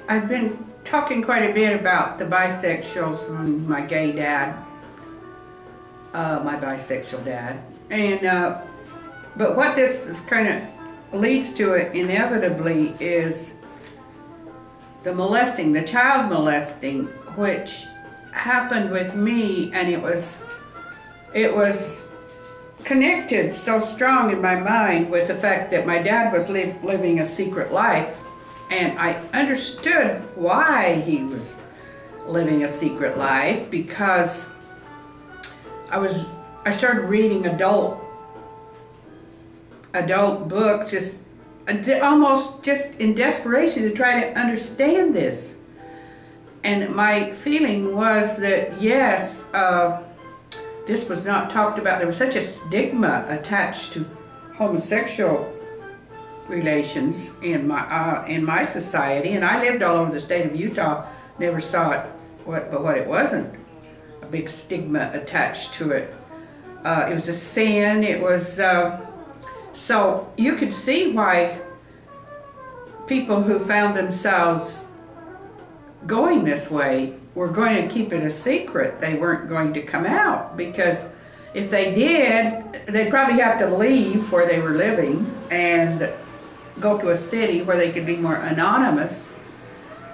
I've been talking quite a bit about the bisexuals from my gay dad, my bisexual dad, and but what this is kind of leads to it inevitably is the molesting, the child molesting, which happened with me, and it was connected so strong in my mind with the fact that my dad was living a secret life, and I understood why he was living a secret life, because I started reading adult books, just almost just in desperation to try to understand this. And my feeling was that yes, this was not talked about. There was such a stigma attached to homosexual relations in my society, and I lived all over the state of Utah. Never saw it, but what it wasn't a big stigma attached to it. It was a sin. It was so you could see why people who found themselves going this way were going to keep it a secret. They weren't going to come out, because if they did, they'd probably have to leave where they were living and go to a city where they could be more anonymous,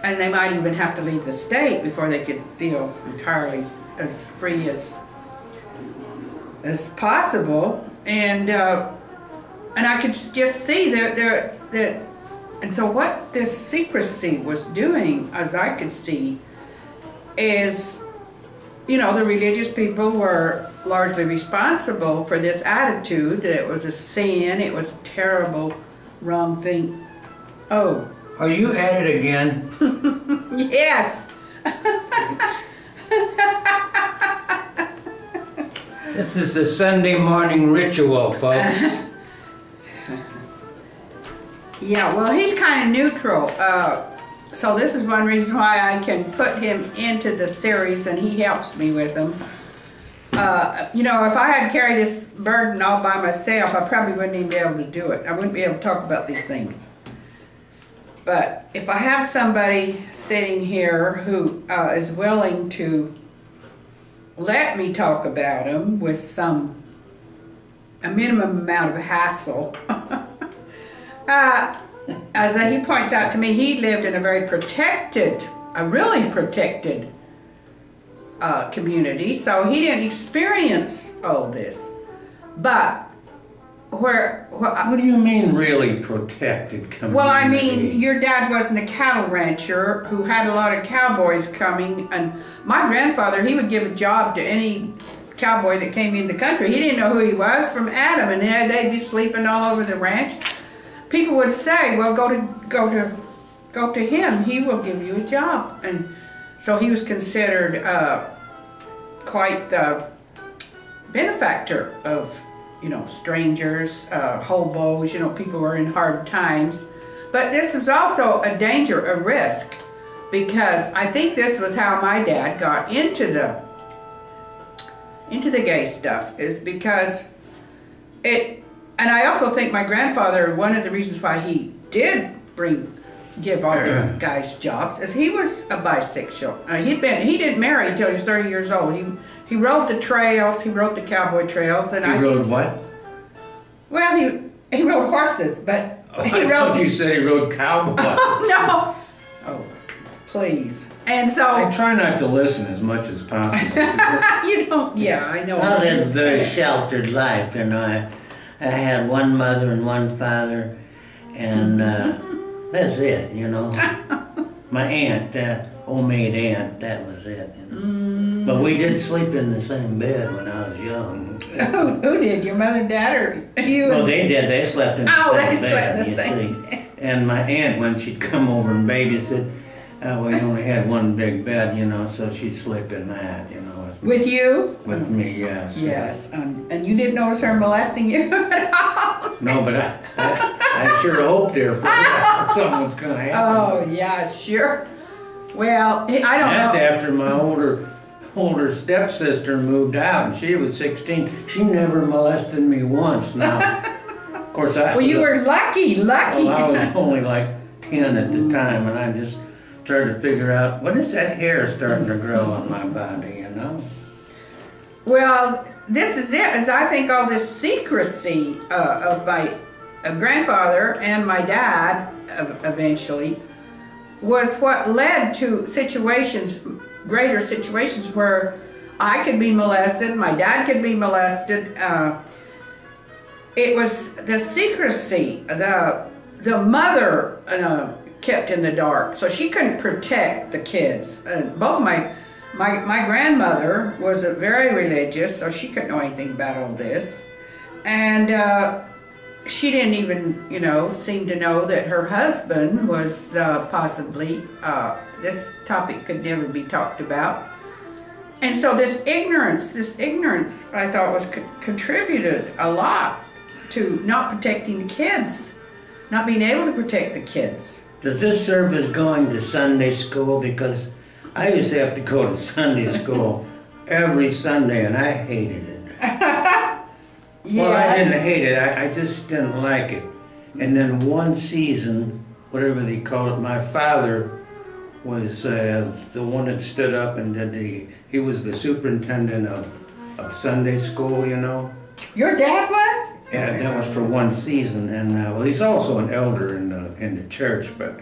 and they might even have to leave the state before they could feel entirely as free as possible. And I could just see that and so what this secrecy was doing, as I could see, is, you know, the religious people were largely responsible for this attitude that it was a sin, it was a terrible, wrong thing. Oh. Are you at it again? Yes. This is the Sunday morning ritual, folks. Yeah, well, he's kind of neutral. So this is one reason why I can put him into the series, and he helps me with them. You know, if I had to carry this burden all by myself, I probably wouldn't even be able to do it. I wouldn't be able to talk about these things. But if I have somebody sitting here who is willing to let me talk about them with a minimum amount of hassle, as he points out to me, he lived in a very protected, a really protected community, so he didn't experience all this. But what do you mean, really protected community? Well, I mean, your dad wasn't a cattle rancher who had a lot of cowboys coming, and my grandfather, he would give a job to any cowboy that came in the country. He didn't know who he was from Adam, and they'd be sleeping all over the ranch. People would say, well, go to him, he will give you a job. And so he was considered quite the benefactor of, you know, strangers, hobos, you know, people who are in hard times. But this was also a danger, a risk, because I think this was how my dad got into the gay stuff, is because and I also think my grandfather, one of the reasons why he did give all these guys jobs, is he was a bisexual. He didn't marry until he was 30 years old. He rode the trails, he rode the cowboy trails, and he rode what? Well, he rode horses, but I thought you said he rode cowboys. No. Oh, please. And so I try not to listen as much as possible. You don't. Yeah, I know. I lived a very sheltered life, you know. I had one mother and one father, and that's it, you know. My aunt, homemade aunt, that was it, you know. But we did sleep in the same bed when I was young. Who did? Your mother and dad, or you? Well, they did. They slept in the same bed, slept in the same bed. And my aunt, when she'd come over and babysit, we only had one big bed, you know, so she'd sleep in that, you know. With you? With me, yes. Yes, and you didn't notice her molesting you at all? No, but I sure hoped there for something was going to happen. Oh, yeah, sure. Well, I don't know. That's after my older stepsister moved out, and she was 16. She never molested me once. Now, of course, well, you were lucky. Well, I was only like 10 at the time, and I just started to figure out, when is that hair starting to grow on my body, you know? Well, this is it, is I think all this secrecy of my grandfather and my dad eventually was what led to situations, greater situations where I could be molested, my dad could be molested. It was the secrecy, the mother kept in the dark, so she couldn't protect the kids. Both my grandmother was very religious, so she couldn't know anything about all this, and she didn't even, you know, seem to know that her husband was possibly, this topic could never be talked about. And so this ignorance, I thought was contributed a lot to not protecting the kids, not being able to protect the kids. Does this serve as going to Sunday school? Because I used to have to go to Sunday school every Sunday, and I hated it. Yes. Well, I didn't hate it, I just didn't like it. And then one season, whatever they call it, my father was the one that stood up and he was the superintendent of Sunday school, you know. Your dad was? Yeah, that was for one season, and well, he's also an elder in the church, but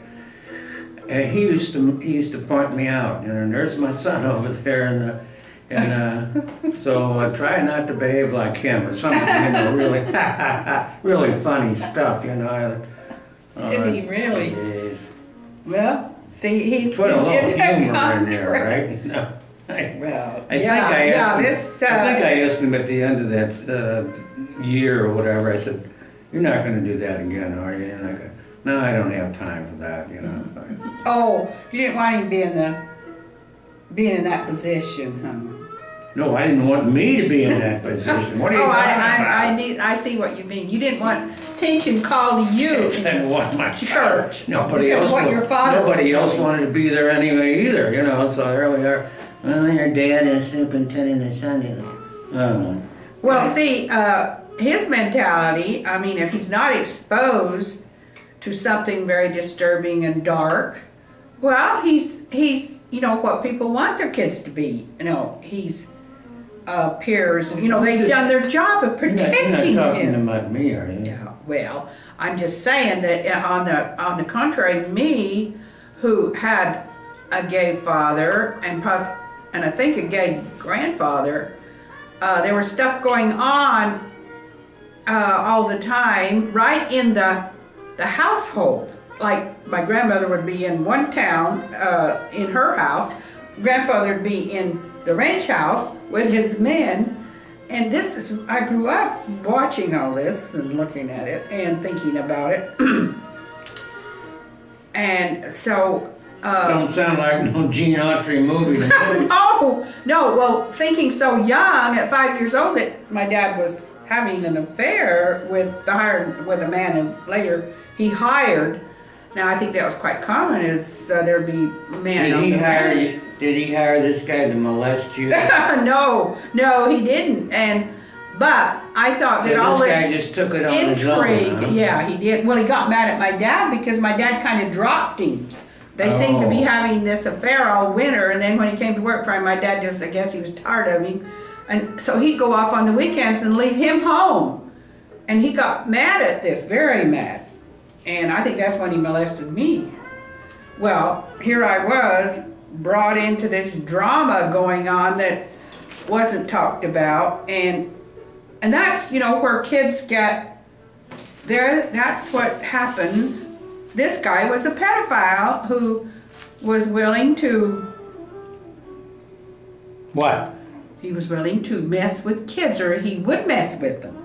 he used to point me out, you know, and there's my son over there, and so I try not to behave like him or something, you know, really, really funny stuff, you know. Is he really? Geez. Well, see, he's Put a little humor contrary. in there, right? No. Well, I think I asked him at the end of that year or whatever. I said, "You're not going to do that again, are you?" And I go, "No, I don't have time for that." You know. So I said, oh, you didn't want him being in that position, huh? no, I didn't want me to be in that position. What are you talking about? I see what you mean. You didn't want attention called to you. I didn't want my church. Nobody else. Nobody else wanted to be there anyway either. You know. So there we are. Well, your dad is superintendent of Sunday. Well, see, his mentality, I mean, if he's not exposed to something very disturbing and dark, well, he's you know, what people want their kids to be. You know, he's peers, you know, they've done their job of protecting him. You're not talking about me, are you? Yeah, well, I'm just saying that on the contrary, me, who had a gay father and I think a gay grandfather, there was stuff going on all the time, right in the household. Like my grandmother would be in one town in her house, grandfather would be in the ranch house with his men, and I grew up watching all this and looking at it and thinking about it. And so don't sound like no Gene Autry movie. No, well, thinking so young, at 5 years old, that my dad was having an affair with a man, and later he hired. Now, I think that was quite common, is there'd be men on the ranch. Did he hire this guy to molest you? No, he didn't. But I thought that all this guy just took it on his own, huh? Yeah, he did. Well, he got mad at my dad because my dad kind of dropped him. They seemed to be having this affair all winter, and then when he came to work for him, my dad just, I guess he was tired of him. And so he'd go off on the weekends and leave him home. And he got mad at this, very mad. And I think that's when he molested me. Well, here I was, brought into this drama going on that wasn't talked about. And that's, you know, where kids get there, that's what happens. This guy was a pedophile who was willing to... What? He was willing to mess with kids, or he would mess with them.